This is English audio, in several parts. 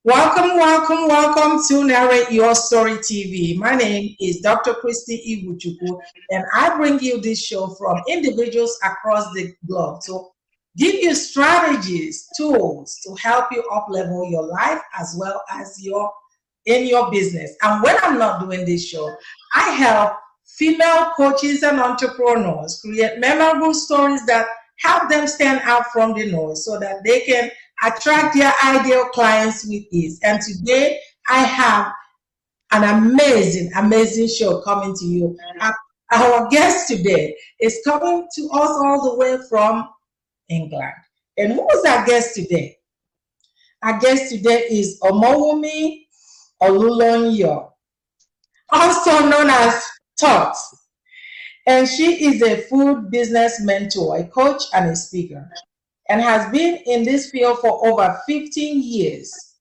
Welcome, welcome, welcome to Narrate Your Story TV. My name is Dr. Christy Ibuchukwu, and I bring you this show from individuals across the globe to give you strategies, tools to help you up-level your life as well as in your business. And when I'm not doing this show, I help female coaches and entrepreneurs create memorable stories that help them stand out from the noise so that they can attract their ideal clients with ease. And today I have an amazing, amazing show coming to you. Our guest today is coming to us all the way from England. And who is our guest today? Our guest today is Omowunmi Olunloyo, also known as Toks. And she is a food business mentor, a coach, and a speaker, and has been in this field for over 15 years.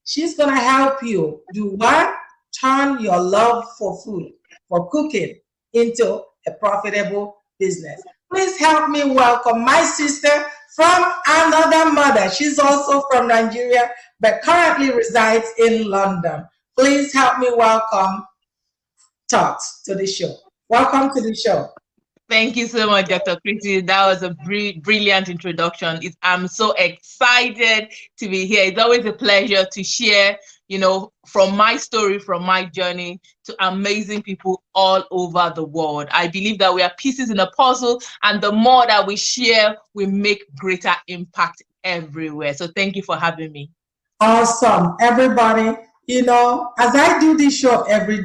She's going to help you do what? Turn your love for food, for cooking, into a profitable business. Please help me welcome my sister from another mother. She's also from Nigeria, but currently resides in London. Please help me welcome Toks to the show. Welcome to the show. Thank you so much, Dr. Christy. That was a brilliant introduction. I'm so excited to be here. It's always a pleasure to share, from my story, from my journey to amazing people all over the world. I believe that we are pieces in a puzzle, and the more that we share, we make greater impact everywhere. So thank you for having me. Awesome, everybody. As I do this show every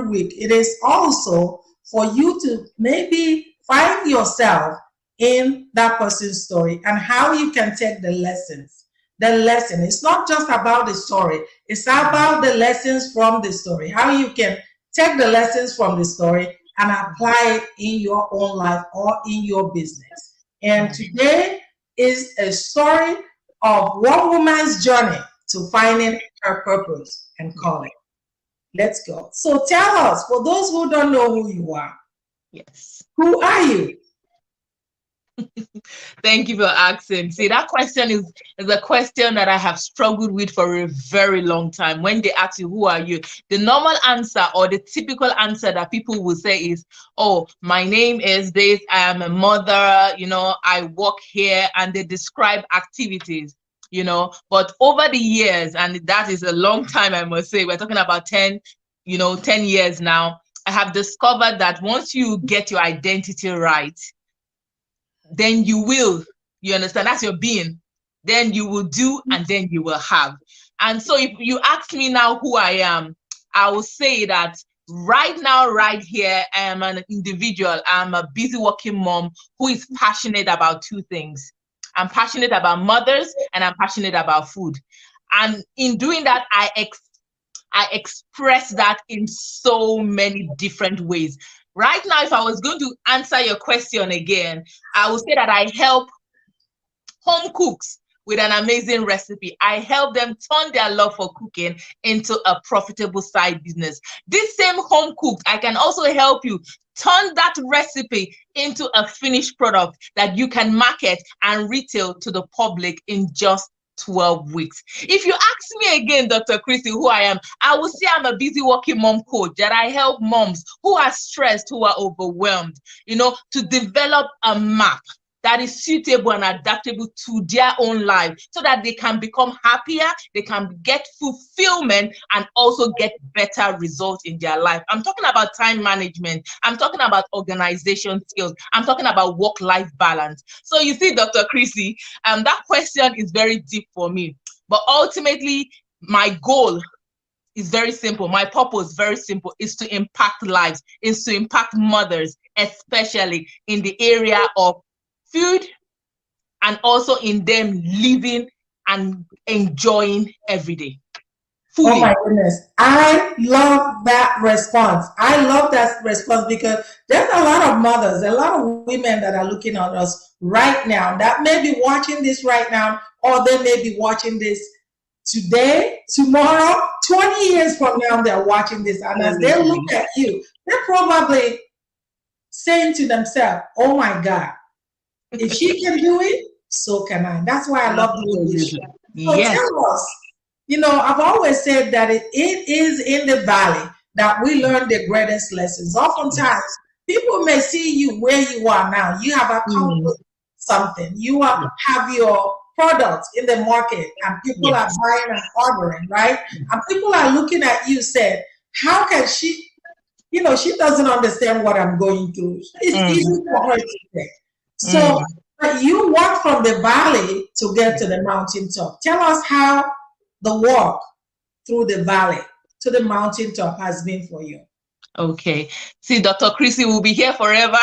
week, it is also for you to maybe find yourself in that person's story and how you can take the lessons. The lesson, it's not just about the story, it's about the lessons from the story, how you can take the lessons from the story and apply it in your own life or in your business. And today is a story of one woman's journey to finding her purpose and calling. Let's go. So tell us, for those who don't know who you are, yes, who are you? Thank you for asking. See, that question is a question that I have struggled with for a very long time. When they ask you, who are you? The normal answer or the typical answer that people will say is, oh, my name is this, I am a mother, I work here, and they describe activities. But over the years, and that is a long time, I must say, we're talking about 10 years now, I have discovered that once you get your identity right, then you understand, that's your being, then you will do, and then you will have. And so if you ask me now who I am, I will say that right now, right here, I am an individual. I'm a busy working mom who is passionate about two things. I'm passionate about mothers, and I'm passionate about food. And in doing that, I express that in so many different ways. Right now, if I was going to answer your question again, I would say that I help home cooks with an amazing recipe. I help them turn their love for cooking into a profitable side business. This same home cook, I can also help you turn that recipe into a finished product that you can market and retail to the public in just 12 weeks. If you ask me again, Dr. Christy, who I am, I will say I'm a busy working mom coach, that I help moms who are stressed, who are overwhelmed, to develop a map that is suitable and adaptable to their own life so that they can become happier, they can get fulfillment, and also get better results in their life. I'm talking about time management. I'm talking about organization skills. I'm talking about work-life balance. So you see, Dr. Chrissy, that question is very deep for me. But ultimately, my goal is very simple. My purpose, very simple, is to impact lives, is to impact mothers, especially in the area of food, and also in them living and enjoying every day. Fully. Oh my goodness. I love that response. I love that response because there's a lot of mothers, a lot of women that are looking at us right now that may be watching this right now, or they may be watching this today, tomorrow, 20 years from now, they're watching this. And as they look at you, they're probably saying to themselves, oh my God, if she can do it, so can I. That's why I love doing this show. So yes. Tell us, You know, I've always said that it is in the valley that we learn the greatest lessons. Oftentimes, people may see you where you are now. You have accomplished something. You have your products in the market, and people are buying and ordering, right? And people are looking at you, said, how can she, you know, she doesn't understand what I'm going through. It's easy for her to say. So, but you walk from the valley to get to the mountaintop. Tell us how the walk through the valley to the mountaintop has been for you. Okay. See, Dr. Chrissy will be here forever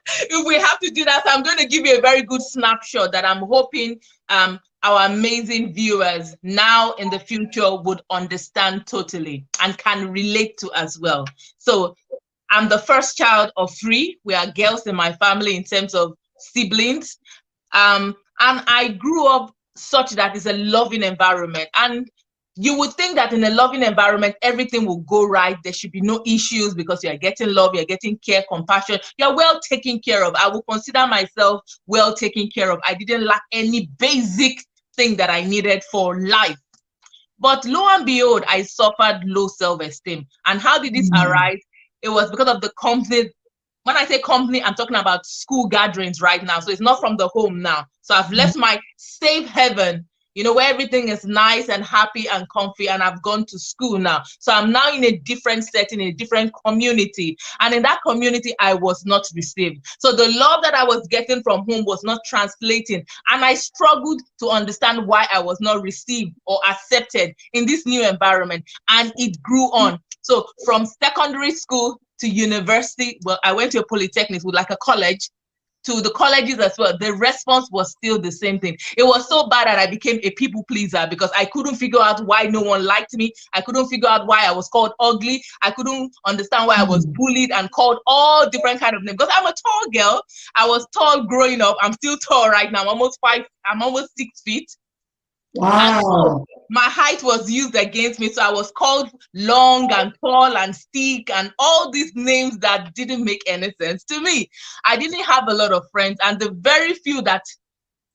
if we have to do that. So I'm going to give you a very good snapshot that I'm hoping our amazing viewers now in the future would understand totally and can relate to as well. So I'm the first child of 3. We are girls in my family in terms of siblings. And I grew up such that it's a loving environment. And you would think that in a loving environment, everything will go right. There should be no issues because you're getting love, you're getting care, compassion. You're well taken care of. I will consider myself well taken care of. I didn't lack any basic thing that I needed for life. But lo and behold, I suffered low self-esteem. And how did this arise? It was because of the company. When I say company, I'm talking about school gatherings right now. So it's not from the home now. So I've left my safe heaven, you know, where everything is nice and happy and comfy, and I've gone to school now. So I'm now in a different setting, in a different community. And in that community, I was not received. So the love that I was getting from home was not translating. And I struggled to understand why I was not received or accepted in this new environment. And it grew on. So from secondary school to university, well, I went to a polytechnic with like a college, to the colleges as well. The response was still the same thing. It was so bad that I became a people pleaser because I couldn't figure out why no one liked me. I couldn't figure out why I was called ugly. I couldn't understand why I was bullied and called all different kind of names. Because I'm a tall girl. I was tall growing up. I'm still tall right now. I'm almost 6 feet. Wow. So my height was used against me. So I was called long and tall and thick and all these names that didn't make any sense to me. I didn't have a lot of friends, and the very few that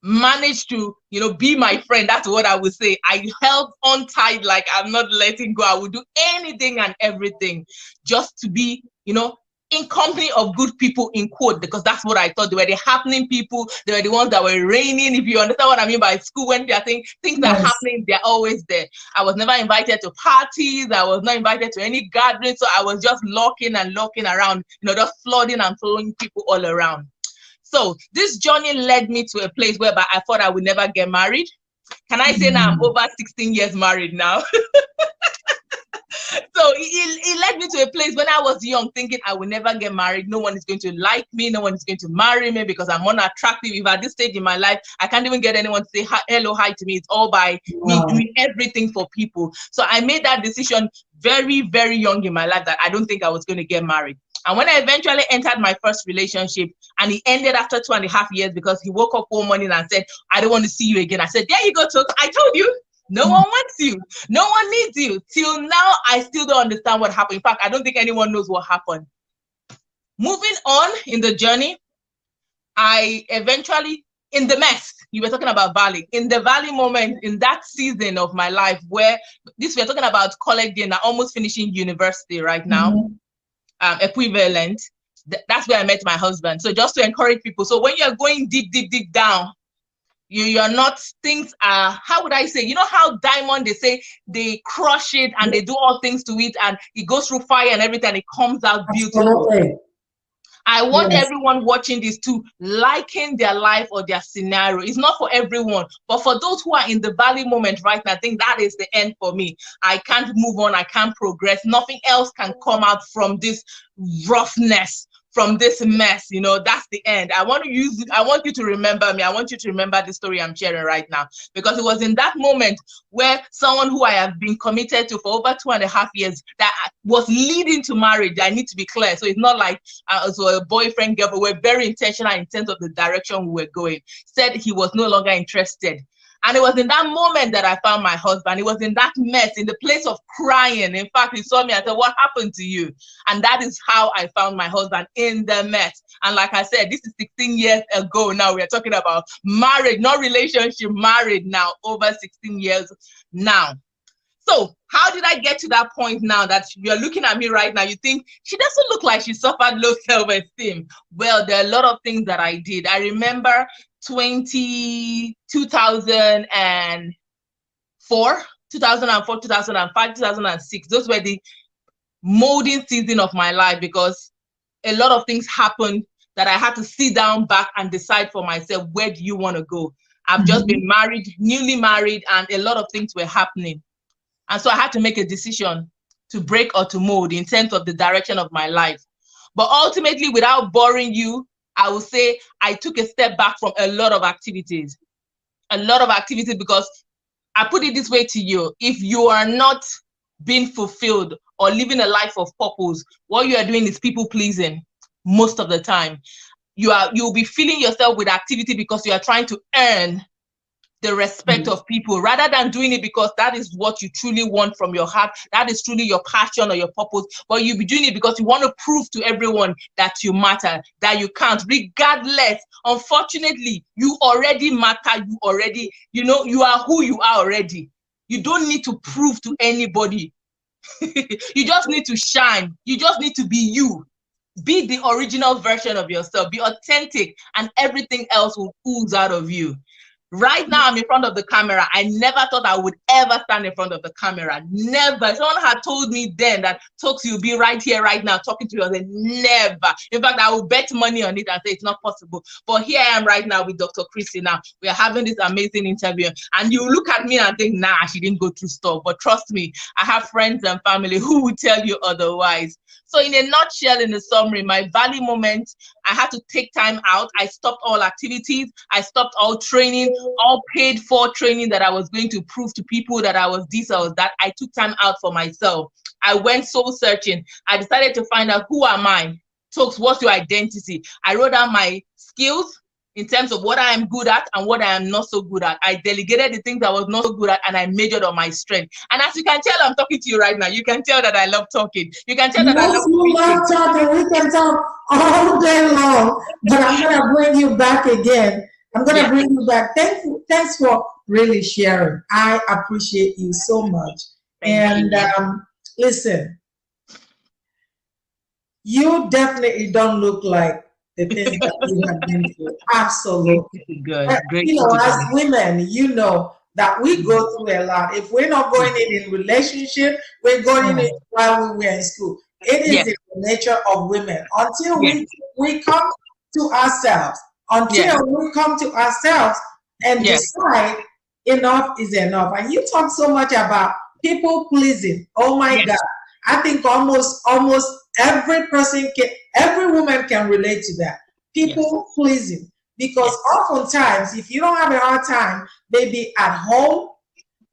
managed to, you know, be my friend, that's what I would say. I held on tight, like I'm not letting go. I would do anything and everything just to be, you know, in company of good people, in quote, because that's what I thought. They were the happening people. They were the ones that were reigning. If you understand what I mean by school, when they are saying things are happening, they're always there. I was never invited to parties. I was not invited to any gatherings. So I was just looking around, you know, just flooding and following people all around. So this journey led me to a place whereby I thought I would never get married. Can I say now I'm over 16 years married now? So it led me to a place when I was young, thinking I will never get married. No one is going to like me. No one is going to marry me because I'm unattractive. If at this stage in my life, I can't even get anyone to say hi, hello, hi to me. It's all by me doing everything for people. So I made that decision very, very young in my life that I don't think I was going to get married. And when I eventually entered my first relationship, and it ended after 2.5 years because he woke up one morning and said, I don't want to see you again. I said, there you go, Toks. I told you. No one wants you. No one needs you. Till now, I still don't understand what happened. In fact, I don't think anyone knows what happened. Moving on in the journey, I eventually, in the mess, you were talking about valley. In the valley moment, in that season of my life where this, we're talking about college and I'm almost finishing university right now, equivalent. That's where I met my husband. So just to encourage people. So when you're going deep, deep, deep down, you're not, things are, how would I say, you know how diamond, they say they crush it and they do all things to it and it goes through fire and everything and it comes out beautiful. I want everyone watching this to liken their life or their scenario. It's not for everyone, but for those who are in the valley moment right now, I think that is the end for me. I can't move on. I can't progress. Nothing else can come out from this roughness, from this mess. You know, that's the end. I want you to remember me. I want you to remember the story I'm sharing right now, because it was in that moment where someone who I have been committed to for over 2.5 years that was leading to marriage. I need to be clear. So it's not like so a boyfriend, girlfriend. We're very intentional in terms of the direction we were going. Said he was no longer interested. And it was in that moment that I found my husband. It was in that mess, in the place of crying. In fact, he saw me and said, what happened to you? And that is how I found my husband, in the mess. And like I said, this is 16 years ago now. We're talking about marriage, not relationship, married now, over 16 years now. So how did I get to that point now that you're looking at me right now? You think she doesn't look like she suffered low self-esteem. Well, there are a lot of things that I did. I remember 2004, 2005, 2006. Those were the molding season of my life, because a lot of things happened that I had to sit down back and decide for myself, where do you want to go? I've just been married, newly married, and a lot of things were happening. And so I had to make a decision to break or to mold in terms of the direction of my life. But ultimately, without boring you, I will say I took a step back from a lot of activities. Because I put it this way to you: if you are not being fulfilled or living a life of purpose, what you are doing is people pleasing most of the time. You'll be filling yourself with activity because you are trying to earn the respect of people, rather than doing it because that is what you truly want from your heart. That is truly your passion or your purpose. But you'll be doing it because you want to prove to everyone that you matter, that you count, regardless. Unfortunately, you already matter. You already, you are who you are already. You don't need to prove to anybody. You just need to shine. You just need to be you. Be the original version of yourself. Be authentic, and everything else will ooze out of you. Right now, I'm in front of the camera. I never thought I would ever stand in front of the camera. Never. Someone had told me then that, Toks, you'll be right here, right now, talking to you. I said, never. In fact, I will bet money on it and say it's not possible. But here I am right now with Dr. Christy now. We are having this amazing interview. And you look at me and think, nah, she didn't go through stuff. But trust me, I have friends and family who will tell you otherwise. So in a nutshell, in a summary, my valley moment, I had to take time out. I stopped all activities. I stopped all training, all paid for training that I was going to prove to people that I was this, I was that. I took time out for myself. I went soul searching. I decided to find out, who am I? Toks, what's your identity? I wrote down my skills in terms of what I am good at and what I am not so good at. I delegated the things I was not so good at, and I majored on my strength. And as you can tell, I'm talking to you right now. You can tell that I love talking. You can tell that I love talking. We can talk all day long, but I'm going to bring you back again. I'm going to bring you back. Thanks for really sharing. I appreciate you so much. Thank you. Listen, you definitely don't look like the things that you have been through. Absolutely. Good. Great. As women, that we go through a lot. If we're not going in relationship, we're going in while we were in school. It is in the nature of women. Until we come to ourselves, and decide enough is enough. And you talk so much about people pleasing. Oh my God. I think almost every woman can relate to that. People pleasing. Because oftentimes, if you don't have a hard time, maybe at home,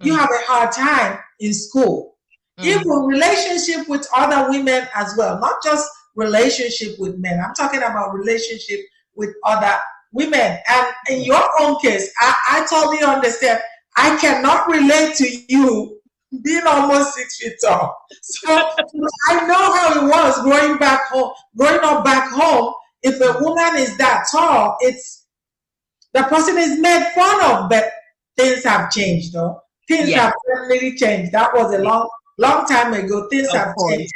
you have a hard time in school. Even relationship with other women as well, not just relationship with men. I'm talking about relationship with other women. And in your own case, I totally understand. I cannot relate to you being almost 6 feet tall. So I know how it was growing up back home. If a woman is that tall, the person is made fun of, but things have changed, though. Things have really changed. That was a long time ago. Things have changed.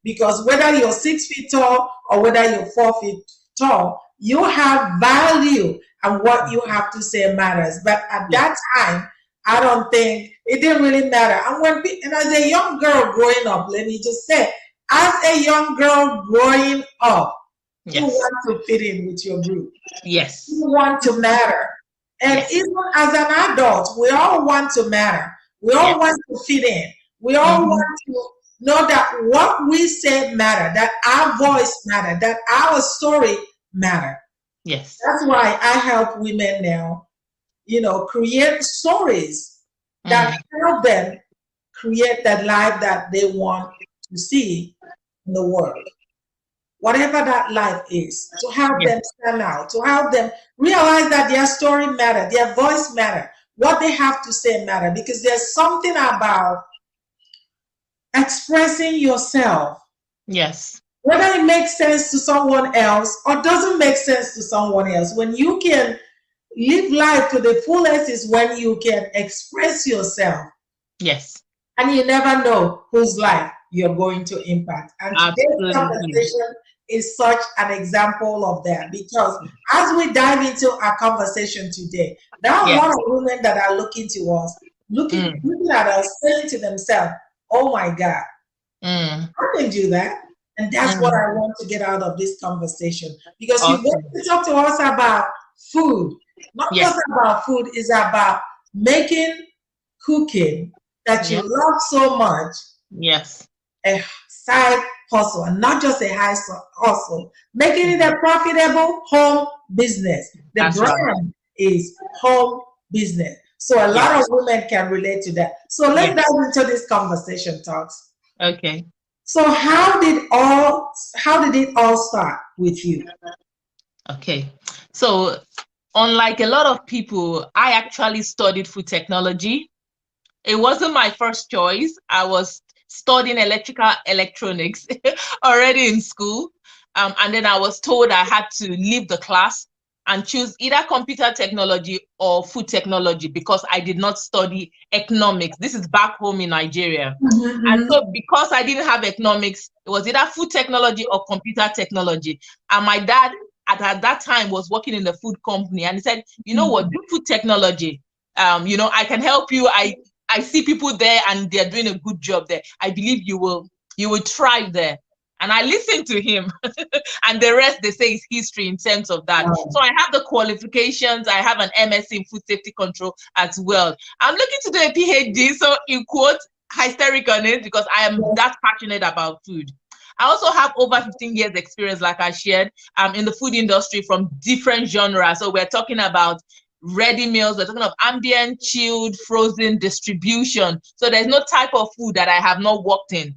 Because whether you're 6 feet tall or whether you're 4 feet tall, you have value, and what you have to say matters. But at that time, I don't think it didn't really matter. And as a young girl growing up, let me just say, as a young girl growing up, you want to fit in with your group. Yes. You want to matter. And even as an adult, we all want to matter. We all want to fit in. We all want to know that what we say matter, that our voice matter, that our story matter. Yes. That's why I help women now, create stories that help them create that life that they want to see in the world. whatever that life is, to help Yes. them stand out, to help them realize that their story matters, their voice matters, what they have to say matters, because there's something about expressing yourself. Yes. Whether it makes sense to someone else or doesn't make sense to someone else, when you can live life to the fullest is when you can express yourself. Yes. And you never know whose life you're going to impact. And today's Absolutely. conversation is such an example of that, because as we dive into our conversation today, there are a lot of women that are looking to us, looking at us, saying to themselves, oh my God, I can do that. And that's what I want to get out of this conversation, because you want to talk to us about food. Not just about food, it's about making cooking that you love so much a side hustle, and not just a high hustle, making it a profitable home business. The brand is home business. So a lot of women can relate to that. So let's dive into this conversation, Toks. Okay. So how did it all start with you? Okay. So unlike a lot of people, I actually studied food technology. It wasn't my first choice. I was studying electrical electronics already in school. And then I was told I had to leave the class and choose either computer technology or food technology, because I did not study economics. This is back home in Nigeria. And so because I didn't have economics, it was either food technology or computer technology. And my dad at that time was working in the food company, and he said, you know what, do food technology. I can help you. I see people there and they're doing a good job there. I believe you will thrive there. And I listened to him. And the rest, they say, is history in terms of that. So I have the qualifications. I have an MSc in food safety control as well. I'm looking to do a PhD, so in quotes, hysteric on it, because I am that passionate about food. I also have over 15 years experience, like I shared, in the food industry from different genres. So we're talking about ready meals, we're talking of ambient, chilled, frozen, distribution. So there's no type of food that I have not worked in.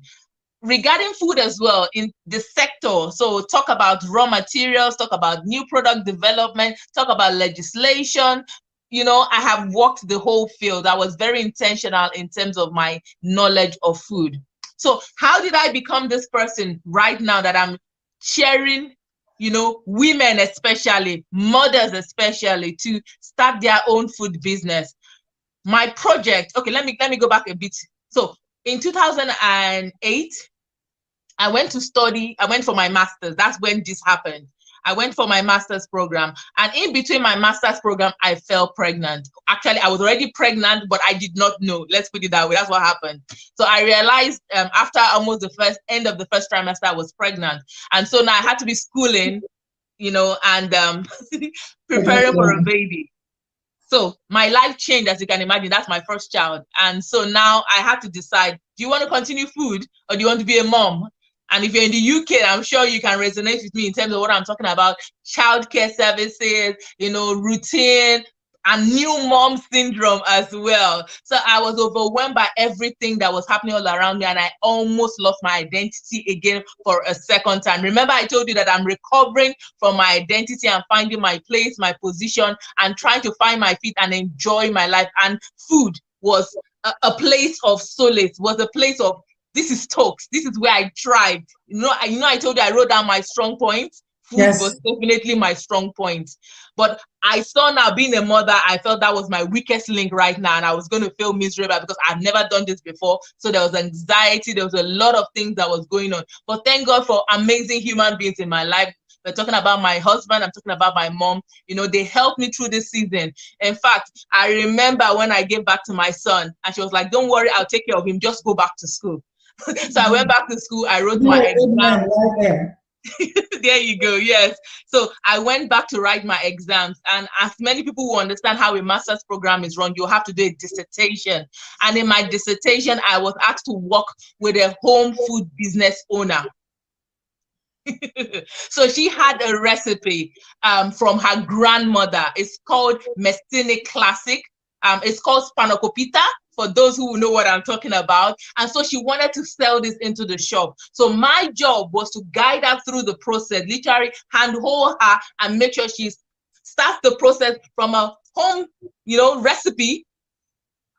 Regarding food as well, in the sector, so talk about raw materials, talk about new product development, talk about legislation. I have worked the whole field. I was very intentional in terms of my knowledge of food. So how did I become this person right now that I'm sharing, women especially, mothers especially, to start their own food business? My project, okay, let me go back a bit. So in 2008, I went for my master's. That's when this happened. I went for my master's program, and in between my master's program, I fell pregnant. Actually, I was already pregnant, but I did not know. Let's put it that way. That's what happened. So I realized after almost the end of the first trimester, I was pregnant. And so now I had to be schooling, and preparing for a baby. So my life changed, as you can imagine. That's my first child. And so now I had to decide, do you want to continue food or do you want to be a mom? And if you're in the UK, I'm sure you can resonate with me in terms of what I'm talking about. Childcare services, routine, and new mom syndrome as well. So I was overwhelmed by everything that was happening all around me, and I almost lost my identity again for a second time. Remember, I told you that I'm recovering from my identity and finding my place, my position, and trying to find my feet and enjoy my life. And food was a place of solace, was a place of, this is Toks. This is where I thrived. I told you I wrote down my strong points. Food was definitely my strong point. But I saw now, being a mother, I felt that was my weakest link right now, and I was going to feel miserable because I've never done this before. So there was anxiety. There was a lot of things that was going on. But thank God for amazing human beings in my life. We're talking about my husband. I'm talking about my mom. They helped me through this season. In fact, I remember when I gave back to my son, and she was like, don't worry, I'll take care of him. Just go back to school. So I went back to school. I wrote my exam. Right there. There you go. Yes. So I went back to write my exams. And as many people who understand how a master's program is run, you have to do a dissertation. And in my dissertation, I was asked to work with a home food business owner. So she had a recipe from her grandmother. It's called Mestine Classic. It's called spanakopita. for those who know what I'm talking about. And so she wanted to sell this into the shop. So my job was to guide her through the process, literally handhold her and make sure she starts the process from a home, recipe,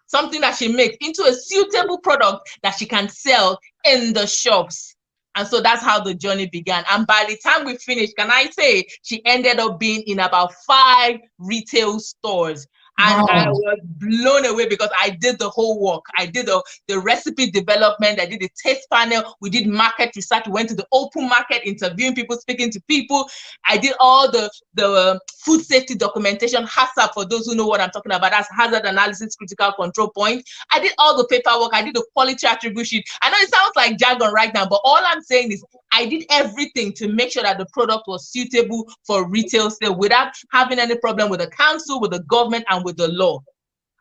something that she makes, into a suitable product that she can sell in the shops. And so that's how the journey began. And by the time we finished, can I say, she ended up being in about 5 retail stores. And Wow. I was blown away because I did the whole work. I did the recipe development. I did the taste panel. We did market research. We went to the open market, interviewing people, speaking to people. I did all the food safety documentation, HACCP, for those who know what I'm talking about. That's hazard analysis, critical control point. I did all the paperwork. I did the quality attribute sheet. I know it sounds like jargon right now, but all I'm saying is I did everything to make sure that the product was suitable for retail sale without having any problem with the council, with the government, and with the law.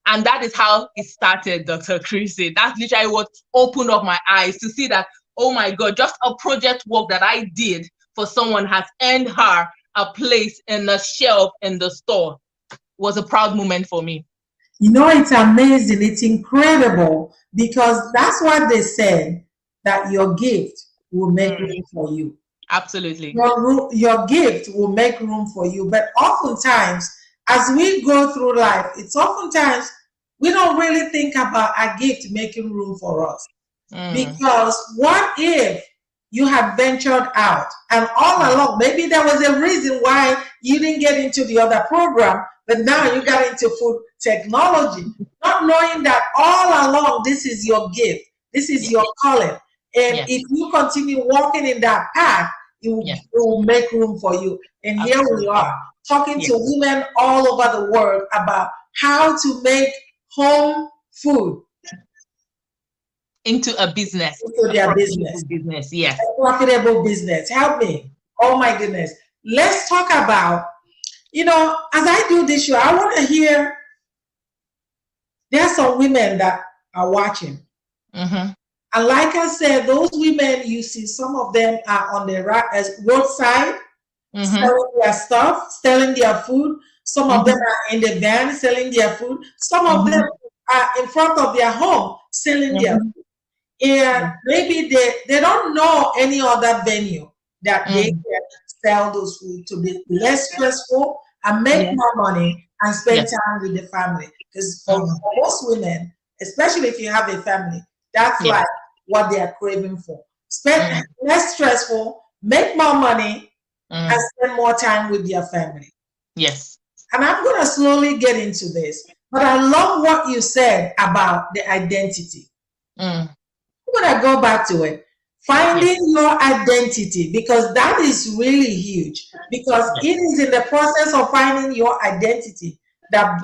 And that is how it started, Dr. Chrissy. That's literally what opened up my eyes to see that, oh my God, just a project work that I did for someone has earned her a place in the shelf in the store. Was a proud moment for me. It's amazing. It's incredible, because that's what they said, that your gift will make room for you. Absolutely. Your gift will make room for you. But oftentimes, as we go through life, it's oftentimes we don't really think about our gift making room for us. Because what if you had ventured out and all along, maybe there was a reason why you didn't get into the other program, but now you got into food technology, not knowing that all along this is your gift, this is your calling. And if you continue walking in that path, it will make room for you. And here we are, talking to women all over the world about how to make home food into a business. Into their business. Yes. A profitable business. Help me. Oh my goodness. Let's talk about, as I do this show, I want to hear, there are some women that are watching. And like I said, those women, you see, some of them are on the roadside, selling their stuff, selling their food. Some of them are in the van selling their food. Some of them are in front of their home selling their food. And maybe they don't know any other venue that they can sell those food to be less stressful and make more money and spend time with the family. Because for most women, especially if you have a family, that's like what they are craving for. Spend less stressful, make more money, and spend more time with their family. Yes. And I'm going to slowly get into this. But I love what you said about the identity. I'm going to go back to it. Finding your identity, because that is really huge. Because it is in the process of finding your identity that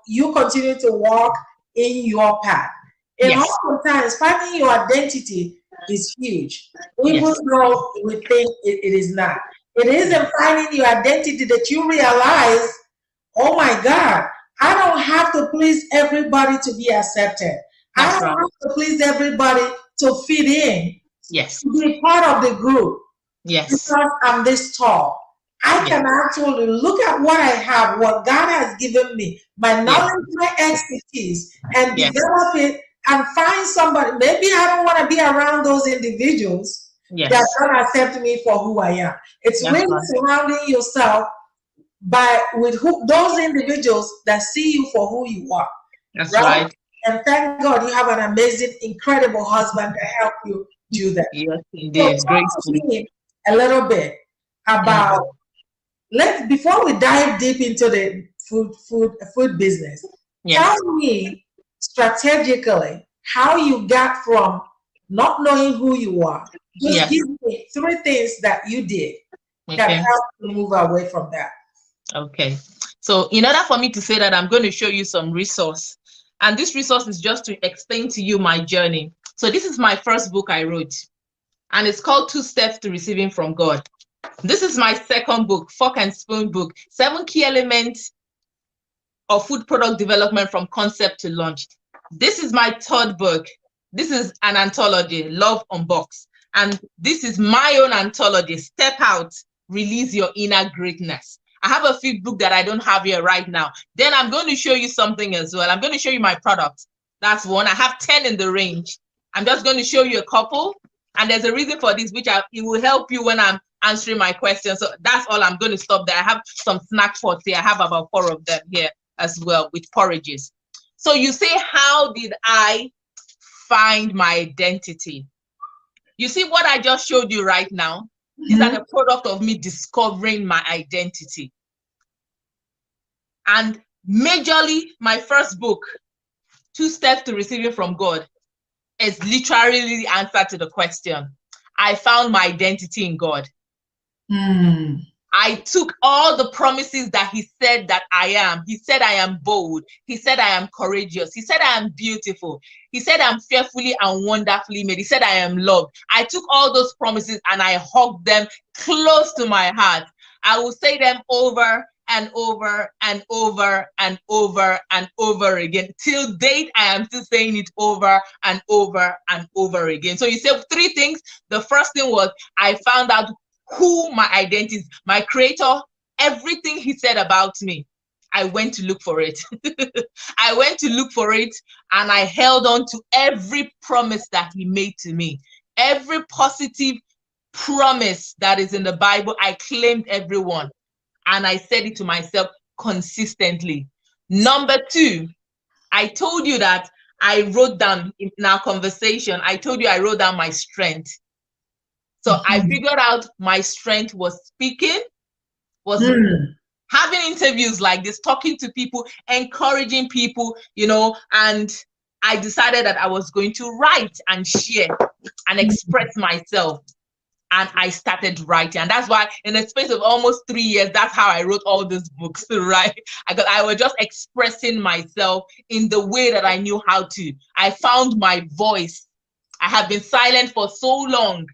you continue to walk in your path. And oftentimes, finding your identity is huge. Even though we think it is not. It is in finding your identity that you realize, oh my God, I don't have to please everybody to be accepted. I don't have to please everybody to fit in. Yes. To be part of the group. Yes. Because I'm this tall. I can actually look at what I have, what God has given me, my knowledge, my expertise, and develop it and find somebody. Maybe I don't want to be around those individuals that don't accept me for who I am. It's really surrounding yourself with those individuals that see you for who you are. That's right. And thank God you have an amazing, incredible husband to help you do that. Yes, indeed. So talk to me a little bit about, before we dive deep into the food business, tell me strategically how you got from not knowing who you are. Just give me 3 things that you did that helped you move away from that. Okay. So in order for me to say that, I'm going to show you some resource. And this resource is just to explain to you my journey. So this is my first book I wrote. And it's called 2 Steps to Receiving from God. This is my second book, Fork and Spoon book, 7 key elements of food product development from concept to launch. This is my third book. This is an anthology, Love Unboxed. And this is my own anthology, Step Out, Release Your Inner Greatness. I have a few books that I don't have here right now. Then I'm going to show you something as well. I'm going to show you my products That's one. I have 10 in the range. I'm just going to show you a couple. And there's a reason for this, which it will help you when I'm answering my questions. So that's all. I'm going to stop there. I have some snack pots here. I have about 4 of them here as well with porridges. So you say, how did I find my identity? You see what I just showed you right now? These are the product of me discovering my identity. And majorly, my first book, 2 Steps to Receiving from God, is literally the answer to the question. I found my identity in God. I took all the promises that he said that I am. He said I am bold. He said I am courageous. He said I am beautiful. He said I'm fearfully and wonderfully made. He said I am loved. I took all those promises and I hugged them close to my heart. I will say them over and over and over and over and over again. Till date, I am still saying it over and over and over again. So you said 3 things. The first thing was I found out who my identity is, my creator, everything he said about me. I went to look for it. I went to look for it, and I held on to every promise that he made to me. Every positive promise that is in the Bible, I claimed everyone. And I said it to myself consistently. Number 2, I told you that I wrote down in our conversation, I told you I wrote down my strength. So I figured out my strength was speaking, was having interviews like this, talking to people, encouraging people, you know, and I decided that I was going to write and share and express myself. And I started writing. And that's why in the space of almost 3 years, that's how I wrote all these books, right? I was just expressing myself in the way that I knew how to. I found my voice. I have been silent for so long.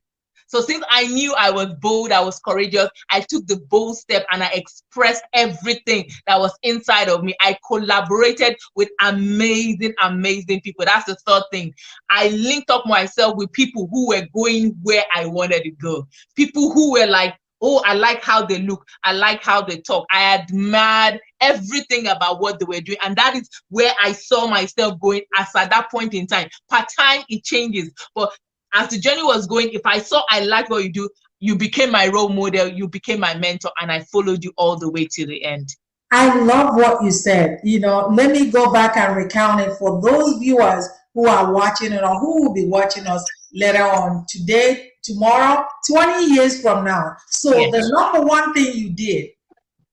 So since I knew I was bold, I was courageous, I took the bold step and I expressed everything that was inside of me. I collaborated with amazing, amazing people. That's the 3rd thing. I linked up myself with people who were going where I wanted to go. People who were like, oh, I like how they look. I like how they talk. I admired everything about what they were doing. And that is where I saw myself going as at that point in time. Per time, it changes. But as the journey was going, if I saw I like what you do, you became my role model, you became my mentor, and I followed you all the way to the end. I love what you said. You know, let me go back and recount it for those viewers who are watching it or who will be watching us later on today, tomorrow, 20 years from now. So the number 1 thing you did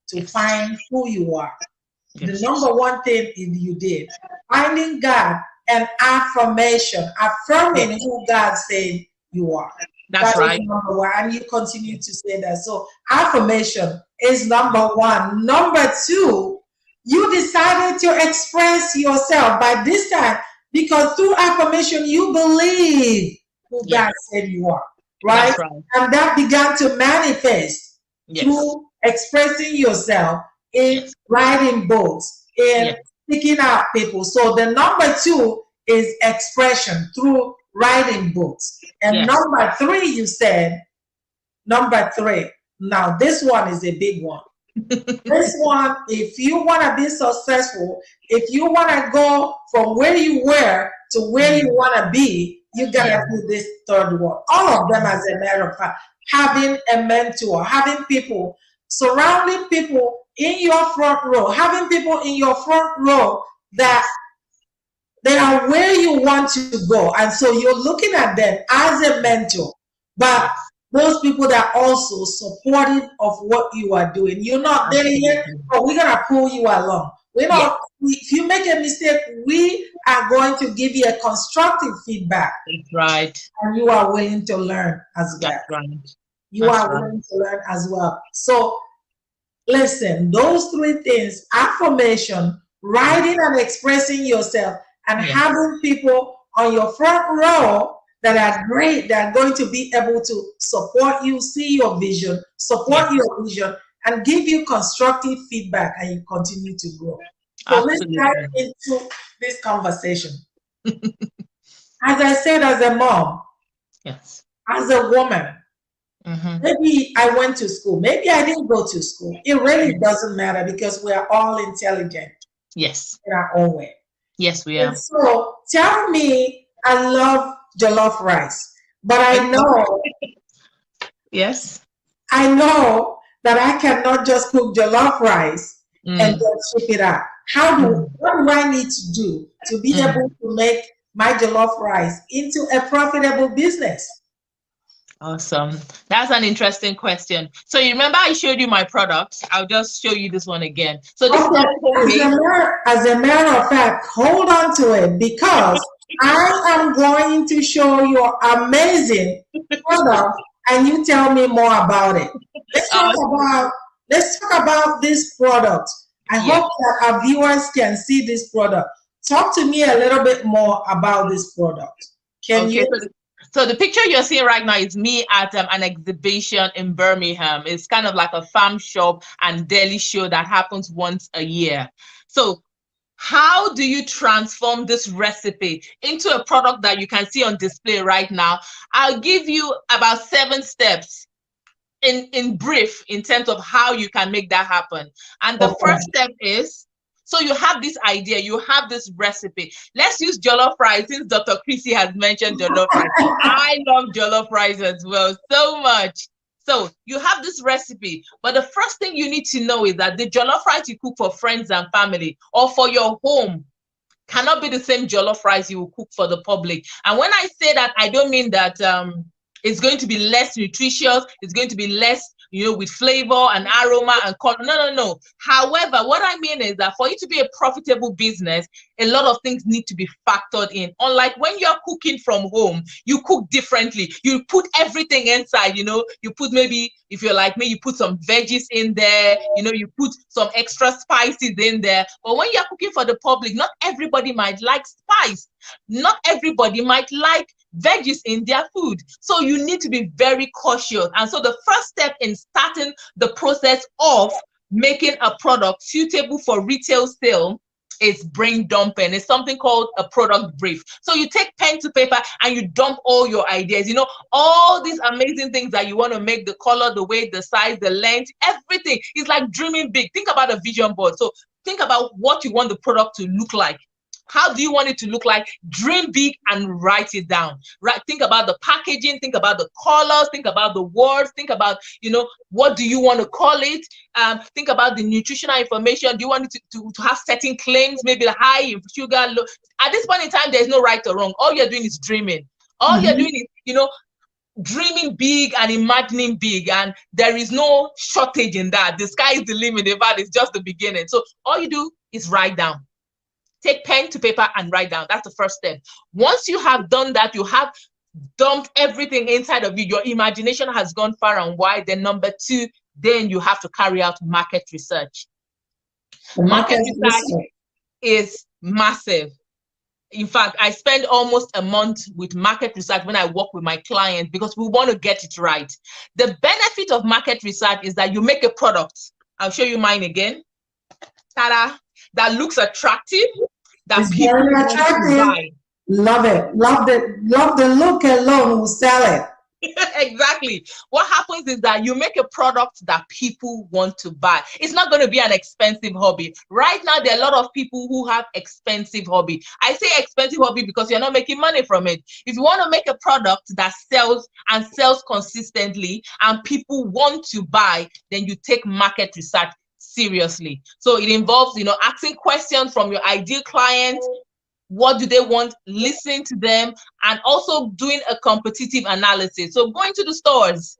to find who you are, the number 1 thing you did, finding God, and affirmation, affirming who God said you are. That's right. Number 1, and you continue to say that. So affirmation is number 1. Number 2, you decided to express yourself by this time, because through affirmation you believe who God said you are, right? That's right. And that began to manifest through expressing yourself in writing books, in picking out people. So the number 2 is expression through writing books. And number 3, you said, number 3. Now this one is a big one. This one, if you want to be successful, if you want to go from where you were to where you want to be, you gotta do this 3rd one. All of them, as a matter of fact, having a mentor, having people, surrounding people in your front row, having people in your front row that they are where you want to go. And so you're looking at them as a mentor, but those people that are also supportive of what you are doing. You're not there yet, but we're going to pull you along. We're not, if you make a mistake, we are going to give you a constructive feedback. That's right. And you are willing to learn as well. That's right. You are willing to learn as well. So listen, those 3 things, affirmation, writing and expressing yourself, and having people on your front row that are great, that are going to be able to support you, see your vision, support your vision, and give you constructive feedback, and you continue to grow. So let's dive into this conversation. As I said, as a mom, as a woman, maybe I went to school, maybe I didn't go to school. It really doesn't matter, because we are all intelligent in our own way. Yes, we are. And so tell me, I love jollof rice, but I know, yes, I know that I cannot just cook jollof rice and then ship it out. What do I need to do to be able to make my jollof rice into a profitable business? Awesome. That's an interesting question. So you remember I showed you my products. I'll just show you this one again. So this is not homemade. As a matter of fact, hold on to it, because I am going to show your amazing product and you tell me more about it. Let's talk about this product. I hope that our viewers can see this product. Talk to me a little bit more about this product. Can you? So the picture you're seeing right now is me at an exhibition in Birmingham. It's kind of like a farm shop and deli show that happens once a year. So how do you transform this recipe into a product that you can see on display right now? I'll give you about 7 steps in brief in terms of how you can make that happen. And the first step is, so you have this idea, you have this recipe. Let's use jollof rice, since Dr. Chrissy has mentioned jollof rice. I love jollof rice as well, so much. So you have this recipe, but the first thing you need to know is that the jollof rice you cook for friends and family or for your home cannot be the same jollof rice you will cook for the public. And when I say that, I don't mean that it's going to be less nutritious, it's going to be less, with flavor and aroma and color. No. However, what I mean is that for you to be a profitable business, a lot of things need to be factored in. Unlike when you're cooking from home, you cook differently. You put everything inside, you put, maybe if you're like me, you put some veggies in there, you put some extra spices in there. But when you're cooking for the public, not everybody might like spice. Not everybody might like veggies in their food. So you need to be very cautious. And so the first step in starting the process of making a product suitable for retail sale is brain dumping. It's something called a product brief. So you take pen to paper and you dump all your ideas, all these amazing things that you want to make, the color, the weight, the size, the length, everything. It's like dreaming big. Think about a vision board. So think about what you want the product to look like. How do you want it to look like? Dream big and write it down. Right? Think about the packaging, think about the colors, think about the words, think about, what do you want to call it? Think about the nutritional information. Do you want it to have certain claims, maybe high in sugar, low? At this point in time, there's no right or wrong. All you're doing is dreaming. All you're doing is, dreaming big and imagining big, and there is no shortage in that. The sky is the limit. In fact, it's just the beginning. So all you do is write down. Take pen to paper and write down. That's the first step. Once you have done that, you have dumped everything inside of you. Your imagination has gone far and wide. Then number 2, then you have to carry out market research. Market research is massive. In fact, I spend almost a month with market research when I work with my clients, because we want to get it right. The benefit of market research is that you make a product. I'll show you mine again. Ta-da! That looks attractive, that people want to buy. Love it. Love the look alone will sell it. Exactly. What happens is that you make a product that people want to buy. It's not going to be an expensive hobby. Right now, there are a lot of people who have expensive hobby. I say expensive hobby because you're not making money from it. If you want to make a product that sells and sells consistently and people want to buy, then you take market research seriously. So it involves, asking questions from your ideal client. What do they want? Listening to them, and also doing a competitive analysis. So going to the stores,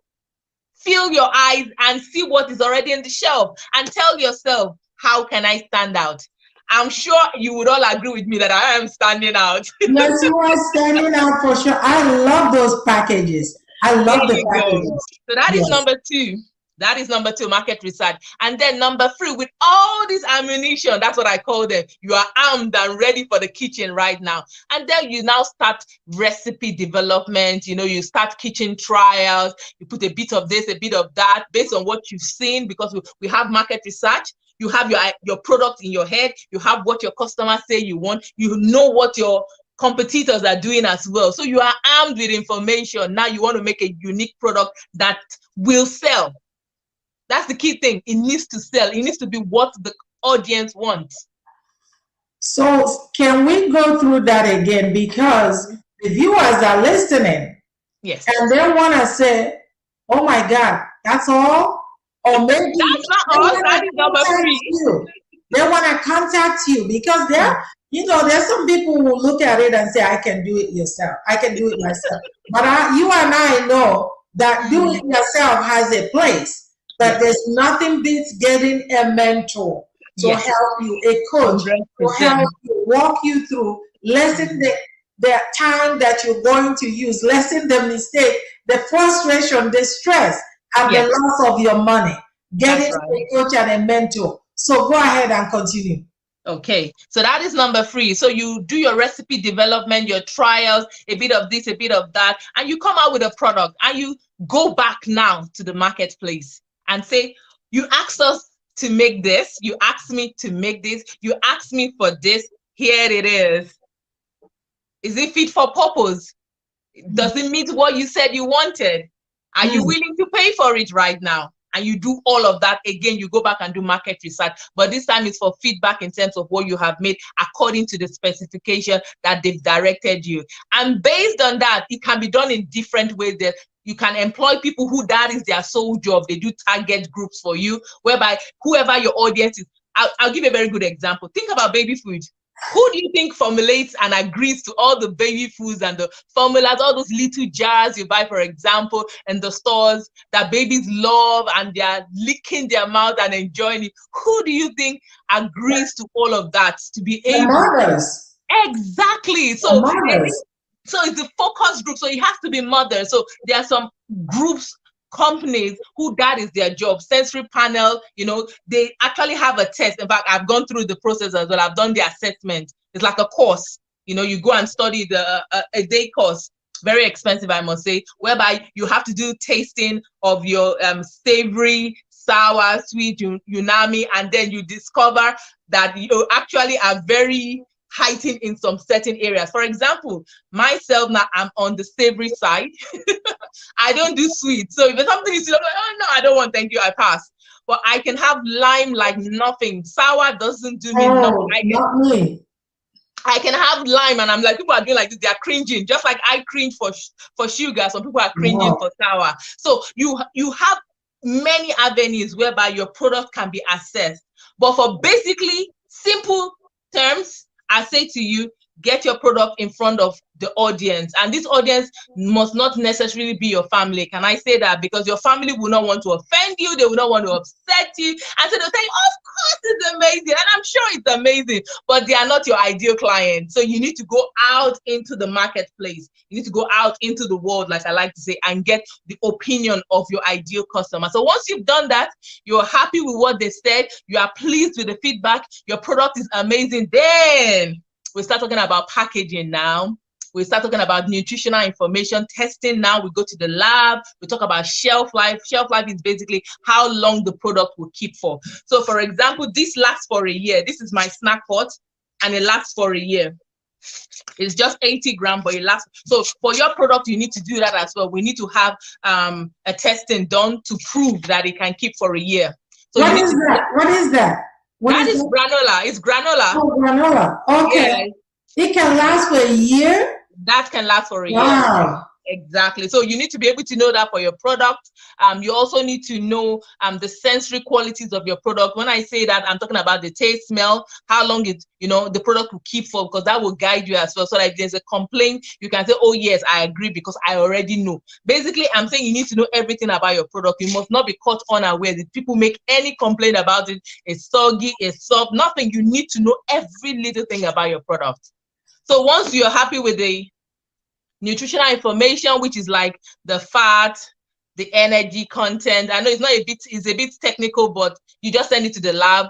fill your eyes and see what is already in the shelf and tell yourself, how can I stand out? I'm sure you would all agree with me that I am standing out. Yes, you are standing out for sure. I love those packages. I love the packages. So that is number 2. That is number 2, market research. And then number 3, with all this ammunition, that's what I call them. You are armed and ready for the kitchen right now. And then you now start recipe development. You start kitchen trials. You put a bit of this, a bit of that, based on what you've seen, because we have market research. You have your product in your head. You have what your customers say you want. You know what your competitors are doing as well. So you are armed with information. Now you want to make a unique product that will sell. That's the key thing. It needs to sell. It needs to be what the audience wants. So can we go through that again? Because the viewers are listening. Yes. And they want to say, oh my God, that's all? Or maybe that's not all. That is number 3. They want to contact you because they're, you know, there's some people who look at it and say, I can do it yourself. I can do it myself. But you and I know that doing it yourself has a place. But there's nothing beats getting a mentor to help you, a coach 100%. to help you, walk you through, lessen the time that you're going to use, lessen the mistake, the frustration, the stress, and the loss of your money. Getting a coach and a mentor. So go ahead and continue. Okay, so that is number 3. So you do your recipe development, your trials, a bit of this, a bit of that, and you come out with a product, and you go back now to the marketplace and say, you asked us to make this, you asked me to make this, you asked me for this, here it is. Is it fit for purpose? Does it meet what you said you wanted? Are you willing to pay for it right now? And you do all of that again. You go back and do market research, but this time it's for feedback in terms of what you have made according to the specification that they've directed you. And based on that, it can be done in different ways. That you can employ people who that is their sole job. They do target groups for you, whereby whoever your audience is. I'll give a very good example. Think about baby food. Who do you think formulates and agrees to all the baby foods and the formulas, all those little jars you buy, for example, in the stores that babies love and they're licking their mouth and enjoying it? Who do you think agrees to all of that to be able? The mothers. Exactly. So it's the focus group. So it has to be mothers. So there are some groups, companies who that is their job. Sensory panel, you know, they actually have a test. In fact, I've gone through the process as well. I've done the assessment. It's like a course. You know, you go and study a day course. Very expensive, I must say, whereby you have to do tasting of your savory, sour, sweet, umami, and then you discover that you actually are very heightened in some certain areas. For example, myself now, I'm on the savory side. I don't do sweet. So if something is, I'm like, oh no, I don't want, thank you, I pass. But I can have lime like nothing. Sour doesn't do me nothing. I can have lime, and I'm like, people are doing like this, they are cringing, just like I cringe for sugar. Some people are cringing for sour. So you have many avenues whereby your product can be assessed. But for basically simple terms, I say to you, get your product in front of the audience. And this audience must not necessarily be your family. Can I say that? Because your family will not want to offend you. They will not want to upset you. And so they'll say, of course it's amazing. And I'm sure it's amazing, but they are not your ideal client. So you need to go out into the marketplace. You need to go out into the world, like I like to say, and get the opinion of your ideal customer. So once you've done that, you're happy with what they said, you are pleased with the feedback, your product is amazing, then we start talking about packaging now. We start talking about nutritional information testing. Now we go to the lab. We talk about shelf life. Shelf life is basically how long the product will keep for. So for example, this lasts for a year. This is my snack pot, and it lasts for a year. It's just 80 grams, but it lasts. So for your product, you need to do that as well. We need to have a testing done to prove that it can keep for a year. So what is that? What is that? That is granola. It's granola. Oh, granola. Okay. Yeah. It can last for a year? That can last for a year. Wow. Exactly. So you need to be able to know that for your product. You also need to know the sensory qualities of your product. When I say that, I'm talking about the taste, smell, how long it, the product will keep for, because that will guide you as well. So like there's a complaint, you can say, oh yes, I agree, because I already know. Basically, I'm saying you need to know everything about your product. You must not be caught unaware. If people make any complaint about it, it's soggy, it's soft, nothing. You need to know every little thing about your product. So once you're happy with the nutritional information, which is like the fat, the energy content. I know it's a bit technical, but you just send it to the lab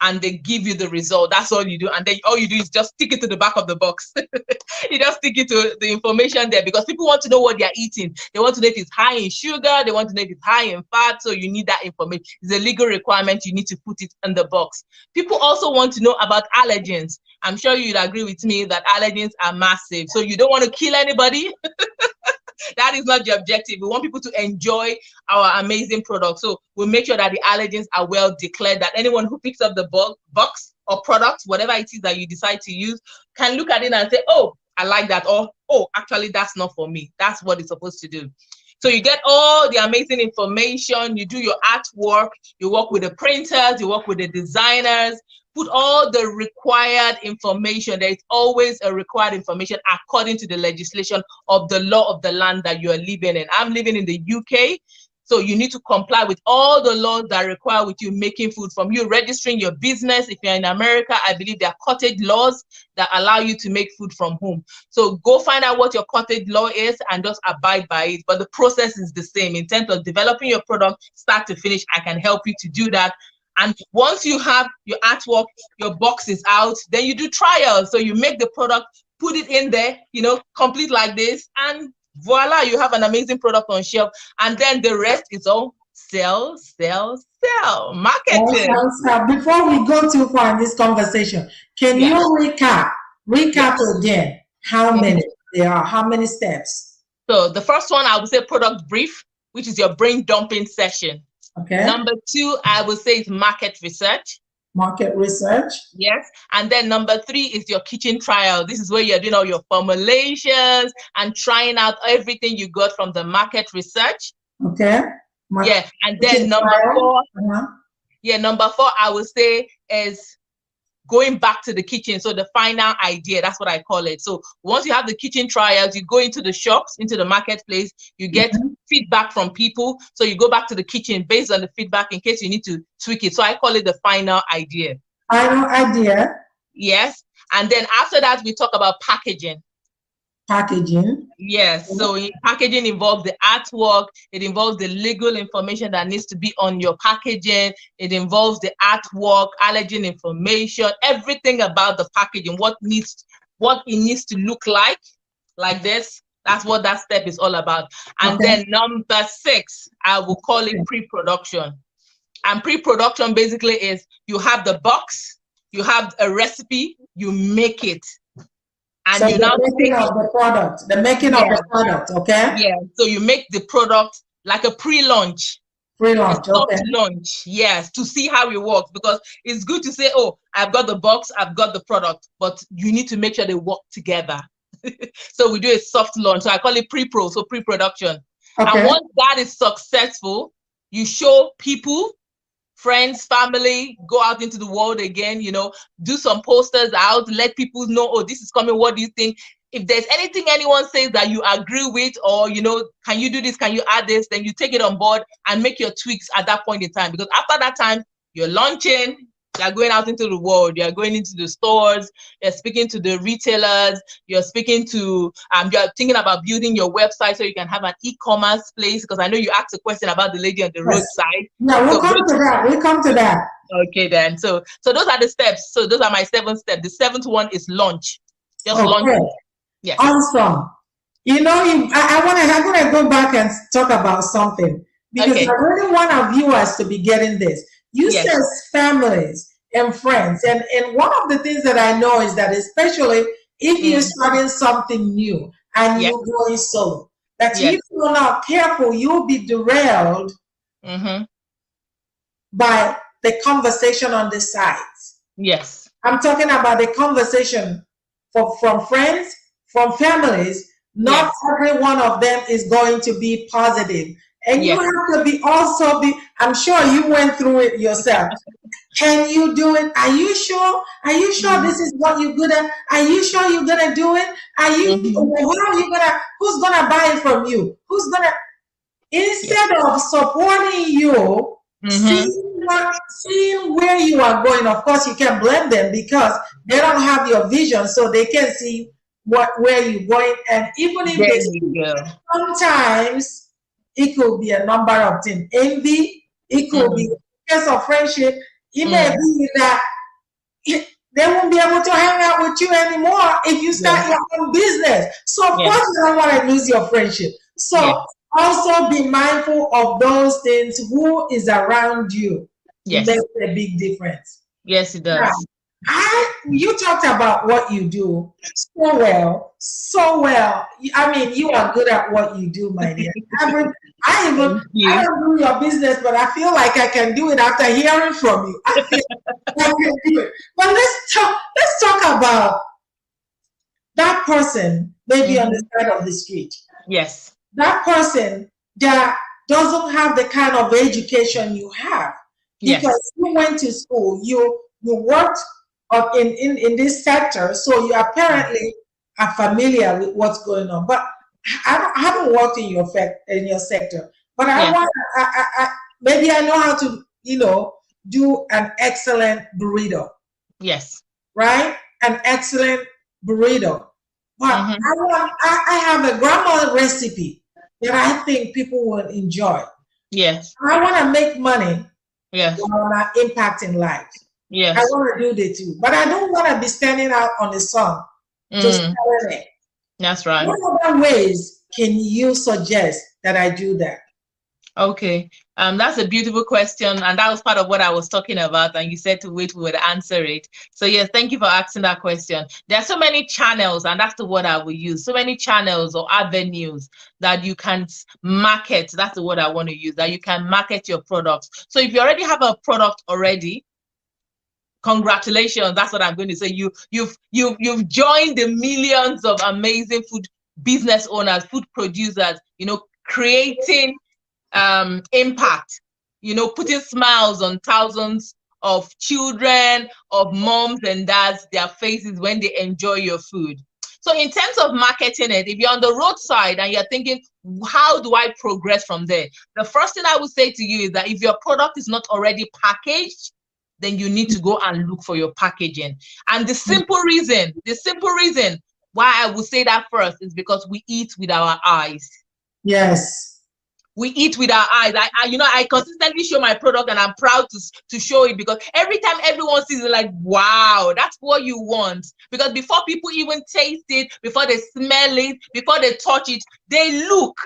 and they give you the result. That's all you do. And then all you do is just stick it to the back of the box. You just stick it to the information there, because people want to know what they're eating. They want to know if it's high in sugar. They want to know if it's high in fat. So you need that information. It's a legal requirement. You need to put it in the box. People also want to know about allergens. I'm sure you'd agree with me that allergens are massive. So you don't want to kill anybody. That is not the objective. We want people to enjoy our amazing product. So we'll make sure that the allergens are well declared, that anyone who picks up the box or product, whatever it is that you decide to use, can look at it and say, oh, I like that, or oh, actually that's not for me. That's what it's supposed to do. So you get all the amazing information, you do your artwork, you work with the printers, you work with the designers, put all the required information. There is always a required information according to the legislation of the law of the land that you are living in. I'm living in the UK, so you need to comply with all the laws that require with you making food, from you registering your business. If you're in America, I believe there are cottage laws that allow you to make food from home. So go find out what your cottage law is and just abide by it. But the process is the same. In terms of developing your product, start to finish, I can help you to do that. And once you have your artwork, your box is out, then you do trials. So you make the product, put it in there, you know, complete like this, and voila, you have an amazing product on shelf. And then the rest is all sell, sell, sell, marketing. Before we go too far in this conversation, can you recap again how many there are, how many steps? So the first one, I would say product brief, which is your brain dumping session. Okay. Number 2, I would say is market research. Market research. Yes. And then number 3 is your kitchen trial. This is where you're doing all your formulations and trying out everything you got from the market research. Okay. Yeah. And then number 4, number 4, I would say is going back to the kitchen. So the final idea, that's what I call it. So once you have the kitchen trials, you go into the shops, into the marketplace, you get feedback from people. So you go back to the kitchen based on the feedback in case you need to tweak it. So I call it the final idea. Final idea. Yes. And then after that, we talk about packaging. Packaging. Yes. So packaging involves the artwork. It involves the legal information that needs to be on your packaging. It involves the artwork, allergen information, everything about the packaging, what it needs to look like this. That's what that step is all about. And then number 6, I will call it pre-production. And pre-production basically is you have the box, you have a recipe, you make it. And so you now making of the product, the making of the product, okay? Yeah. So you make the product like a pre-launch. Pre-launch, okay. Launch, yes, to see how it works, because it's good to say, oh, I've got the box, I've got the product, but you need to make sure they work together. So we do a soft launch. So I call it pre-pro, so pre-production. Okay. And once that is successful, you show people, friends, family, go out into the world again, you know, do some posters out, let people know, oh, this is coming, what do you think? If there's anything anyone says that you agree with, or, you know, can you do this, can you add this, then you take it on board and make your tweaks at that point in time. Because after that time, you're launching, you're going out into the world, you're going into the stores, you're speaking to the retailers, you're speaking to, you're thinking about building your website so you can have an e-commerce place, because I know you asked a question about the lady on the roadside. Yeah, we'll come to that. Okay, then. So those are the steps. So those are my 7 steps. The 7th one is launch. Just launch. Yes. Awesome. You know, I'm gonna go back and talk about something, because I really want our viewers to be getting this. You said families and friends, and one of the things that I know is that, especially if you're starting something new and you're going solo, that if you're not careful, you'll be derailed by the conversation on the sides. Yes. I'm talking about the conversation from friends, from families. Not every one of them is going to be positive. And you have to be I'm sure you went through it yourself. Can you do it? Are you sure? Are you sure this is what you're good at? Are you sure you're gonna do it? Are you who's gonna buy it from you? Who's gonna, instead of supporting you, seeing where you are going? Of course, you can blame them because they don't have your vision, so they can see where you're going. And even if sometimes it could be a number of things. Envy, it could be a case of friendship. It may be that they won't be able to hang out with you anymore if you start your own business. So of course you don't want to lose your friendship. So also be mindful of those things. Who is around you? It makes a big difference. Yes, it does. You talked about what you do so well, so well. I mean, you are good at what you do, my dear. I don't do your business, but I feel like I can do it after hearing from you. I feel like I can do it. But let's talk about that person, maybe on the side of the street. Yes. That person that doesn't have the kind of education you have, because you went to school, you worked in this sector, so you apparently are familiar with what's going on. But I haven't worked in your sector, but I want maybe I know how to do an excellent burrito. Yes. Right, an excellent burrito. But I have a grandma recipe that I think people will enjoy. Yes. I want to make money. Yes. While I'm impacting lives. Yes. I want to do that too. But I don't want to be standing out on the sun just telling it. That's right. What other ways can you suggest that I do that? Okay. That's a beautiful question. And that was part of what I was talking about. And you said to wait, we would answer it. So yes, thank you for asking that question. There are so many channels, and that's the word I will use. So many channels or avenues that you can market. That's the word I want to use, that you can market your products. So if you already have a product already, congratulations. That's what I'm going to say. You've joined the millions of amazing food business owners, food producers, creating impact, putting smiles on thousands of children, of moms and dads, their faces when they enjoy your food. So in terms of marketing it, if you're on the roadside and you're thinking, how do I progress from there? The first thing I would say to you is that if your product is not already packaged, then you need to go and look for your packaging. And the simple reason why I would say that first is because we eat with our eyes. Yes. We eat with our eyes. I consistently show my product, and I'm proud to show it, because every time everyone sees it, like, wow, that's what you want. Because before people even taste it, before they smell it, before they touch it, they look.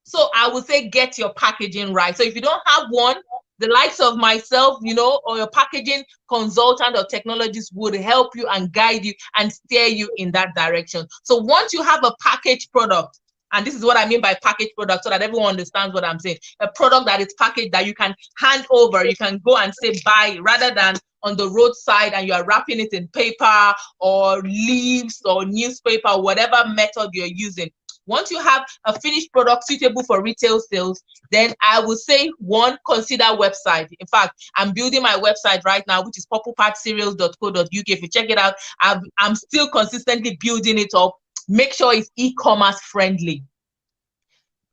So I would say get your packaging right. So if you don't have one, the likes of myself, or your packaging consultant or technologist would help you and guide you and steer you in that direction. So once you have a packaged product, and this is what I mean by packaged product, so that everyone understands what I'm saying. A product that is packaged, that you can hand over, you can go and say buy, rather than on the roadside and you are wrapping it in paper or leaves or newspaper, whatever method you're using. Once you have a finished product suitable for retail sales, then I would say, one, consider website. In fact, I'm building my website right now, which is purplepatcereals.co.uk. If you check it out, I'm still consistently building it up. Make sure it's e-commerce friendly.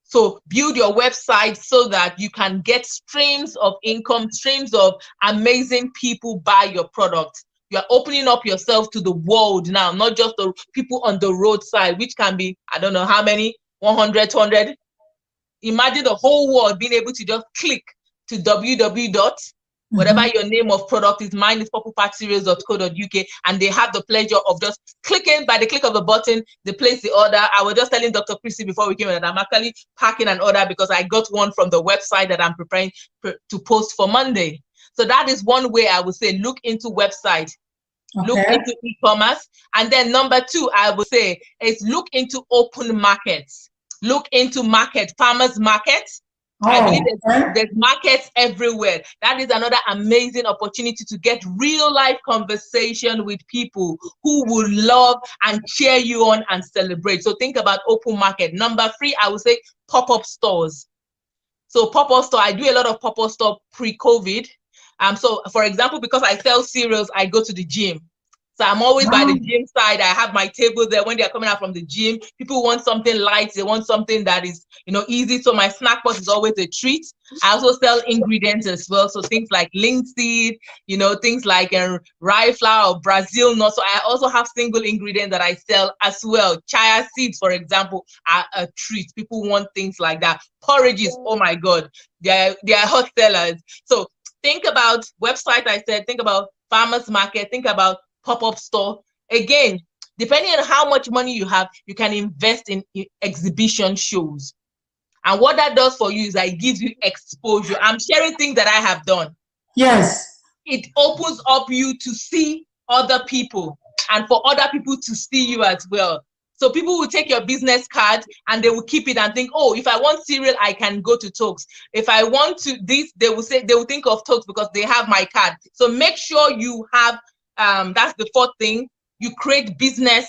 So build your website so that you can get streams of income, streams of amazing people buy your product. You're opening up yourself to the world now, not just the people on the roadside, which can be, I don't know how many, 100, 200. Imagine the whole world being able to just click to www. Whatever your name of product is. Mine is purplepatcereals.co.uk, and they have the pleasure of just clicking, by the click of a button, they place the order. I was just telling Dr. Christy before we came in that I'm actually packing an order because I got one from the website that I'm preparing to post for Monday. So that is one way I would say, look into website, look into e-commerce. And then number two, I would say, is look into open markets. Look into farmers markets. I believe there's markets everywhere. That is another amazing opportunity to get real life conversation with people who will love and cheer you on and celebrate. So think about open market. Number three, I would say pop-up stores. So pop-up store, I do a lot of pop-up store pre-COVID. So for example, because I sell cereals, I go to the gym. So I'm always by the gym side. I have my table there when they're coming out from the gym. People want something light. They want something that is, easy. So my snack box is always a treat. I also sell ingredients as well. So things like linseed, things like rye flour or Brazil nuts. So I also have single ingredients that I sell as well. Chia seeds, for example, are a treat. People want things like that. Porridges, oh my God, they are hot sellers. So think about website, I said, think about farmers market, think about pop-up store. Again, depending on how much money you have, you can invest in exhibition shows. And what that does for you is that it gives you exposure. I'm sharing things that I have done. Yes. It opens up you to see other people and for other people to see you as well. So people will take your business card and they will keep it and think, oh, if I want cereal, I can go to Toks. If I want to this, they will think of Toks because they have my card. So make sure you have, that's the fourth thing, you create business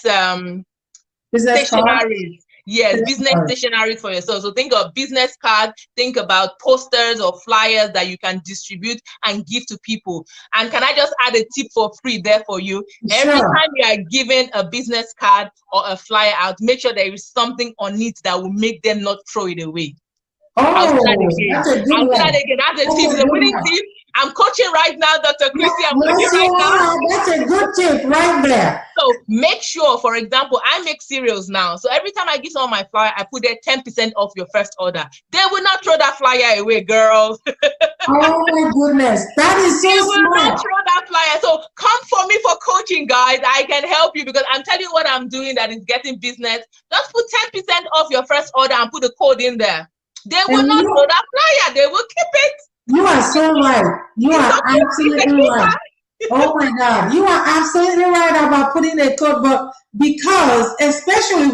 stationery. Yes, business stationery for yourself. So think of business cards, think about posters or flyers that you can distribute and give to people. And can I just add a tip for free there for you? Every time you are giving a business card or a flyer out, make sure there is something on it that will make them not throw it away. I'll say that again. That's a tip. The winning tip. I'm coaching right now, Dr. Christy. I'm coaching right now. That's a good tip right there. So make sure, for example, I make cereals now. So every time I give someone my flyer, I put there 10% off your first order. They will not throw that flyer away, girls. Oh my goodness. That is so smart. They will not throw that flyer. So come for me for coaching, guys. I can help you because I'm telling you what I'm doing that is getting business. Just put 10% off your first order and put a code in there. They will not throw that flyer. They will keep it. You are so right. You are absolutely right. Oh my God. You are absolutely right about putting a code, but because especially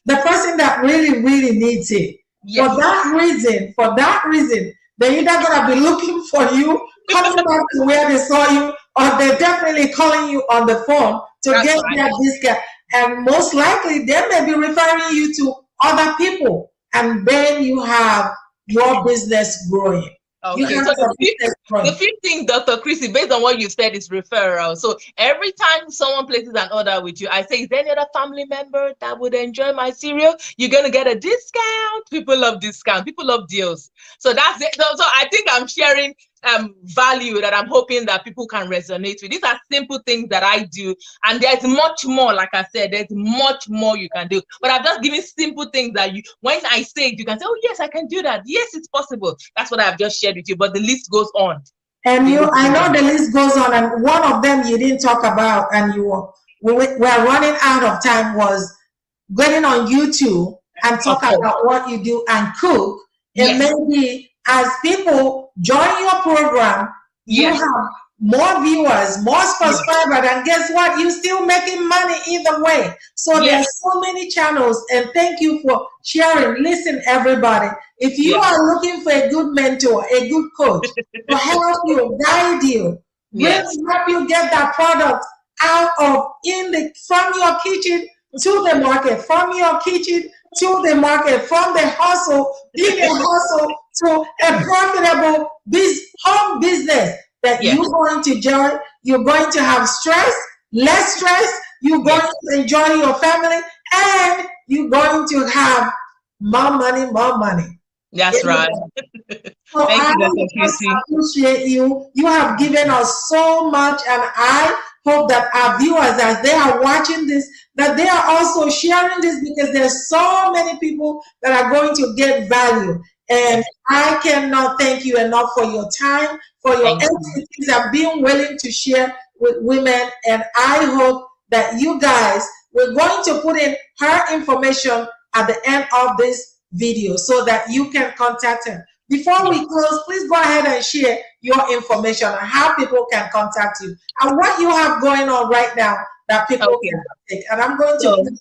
the person that really, really needs it. Yes. For that reason, they're either going to be looking for you, coming back to where they saw you, or they're definitely calling you on the phone to get that discount. And most likely they may be referring you to other people. And then you have your business growing. Okay, so the fifth thing, Dr. Chrissy, based on what you said, is referral. So every time someone places an order with you, I say, is there any other family member that would enjoy my cereal? You're going to get a discount. People love discount. People love deals. So that's it. So I think I'm sharing value that I'm hoping that people can resonate with. These are simple things that I do, and there's much more. Like I said, there's much more you can do, but I've just given simple things that you, when I say it, you can say, oh yes, I can do that. Yes, it's possible. That's what I've just shared with you, but the list goes on. And I know the list goes on, and one of them you didn't talk about, and we're running out of time, was getting on YouTube and talk about what you do and cook. And maybe as people join your program, you have more viewers, more subscribers, and guess what? You're still making money either way. So there's so many channels, and thank you for sharing. Listen, everybody, if you are looking for a good mentor, a good coach to help you, guide you, help you get that product out of from your kitchen to the market, from your kitchen to the market, from the hustle, being a hustle to a profitable home business that you're going to join. You're going to have less stress, you're going to enjoy your family, and you're going to have more money. That's right. So I appreciate you. You have given us so much, and I hope that our viewers, as they are watching this, that they are also sharing this, because there's so many people that are going to get value. And I cannot thank you enough for your time, for your expertise, and being willing to share with women. And I hope that you guys, we're going to put in her information at the end of this video so that you can contact her. Before we close, please go ahead and share your information on how people can contact you and what you have going on right now that people can take. And I'm going to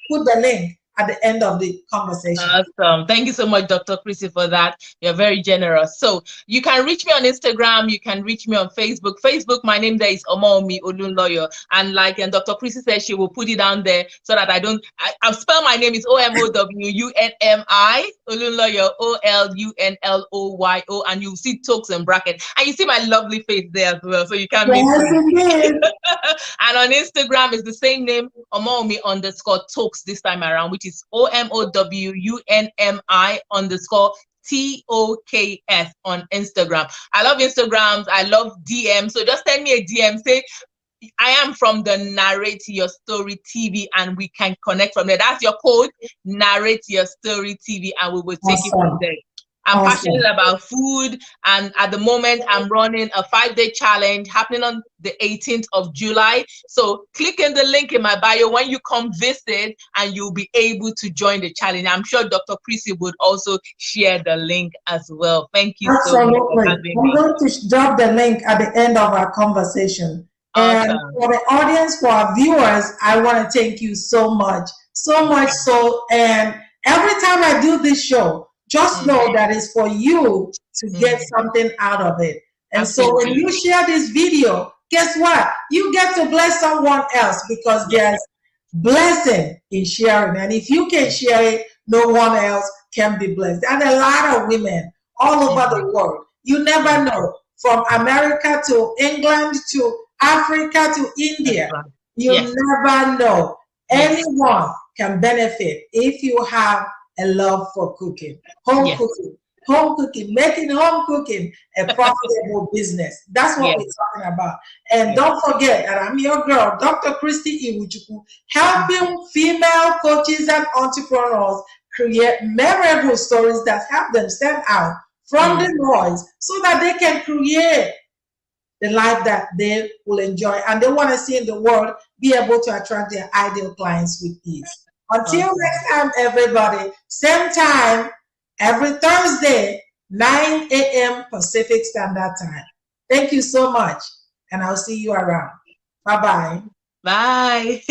put the link at the end of the conversation. Awesome. Thank you so much, Dr. Chrissy, for that. You're very generous. So you can reach me on Instagram. You can reach me on Facebook. my name there is Omowunmi Olunloyo. And like Dr. Chrissy said, she will put it down there so that I'll spell my name is Omowunmi Olunloyo, Olunloyo. And you'll see Toks in bracket. And you see my lovely face there as well. So you can miss me. And on Instagram is the same name, Omowunmi_Toks this time around, which is OMOWUNMI_TOKS on Instagram. I love Instagrams. I love DMs. So just send me a DM. Say, I am from the Narrate Your Story TV, and we can connect from there. That's your code, Narrate Your Story TV, and we will take it from there. I'm passionate about food, and at the moment I'm running a 5-day challenge happening on the 18th of July. So click in the link in my bio when you come visit, and you'll be able to join the challenge. I'm sure Dr. Chrissy would also share the link as well. Thank you so much for having me. I'm going to drop the link at the end of our conversation. And Awesome. for the audience, for our viewers, I want to thank you so much. So much so. And every time I do this show, just know that it's for you to get something out of it. And so when you share this video, guess what? You get to bless someone else, because there's blessing in sharing. And if you can share it, no one else can be blessed. And a lot of women all over the world. You never know. From America to England to Africa to India. You never know. Anyone can benefit if you have a love for cooking. Home cooking. Home cooking, making home cooking a profitable business. That's what we're talking about. And don't forget that I'm your girl, Dr. Christy Iwuchukwu, helping female coaches and entrepreneurs create memorable stories that help them stand out from the noise, so that they can create the life that they will enjoy and they want to see in the world, be able to attract their ideal clients with ease. Until next time, everybody, same time, every Thursday, 9 a.m. Pacific Standard Time. Thank you so much, and I'll see you around. Bye-bye. Bye.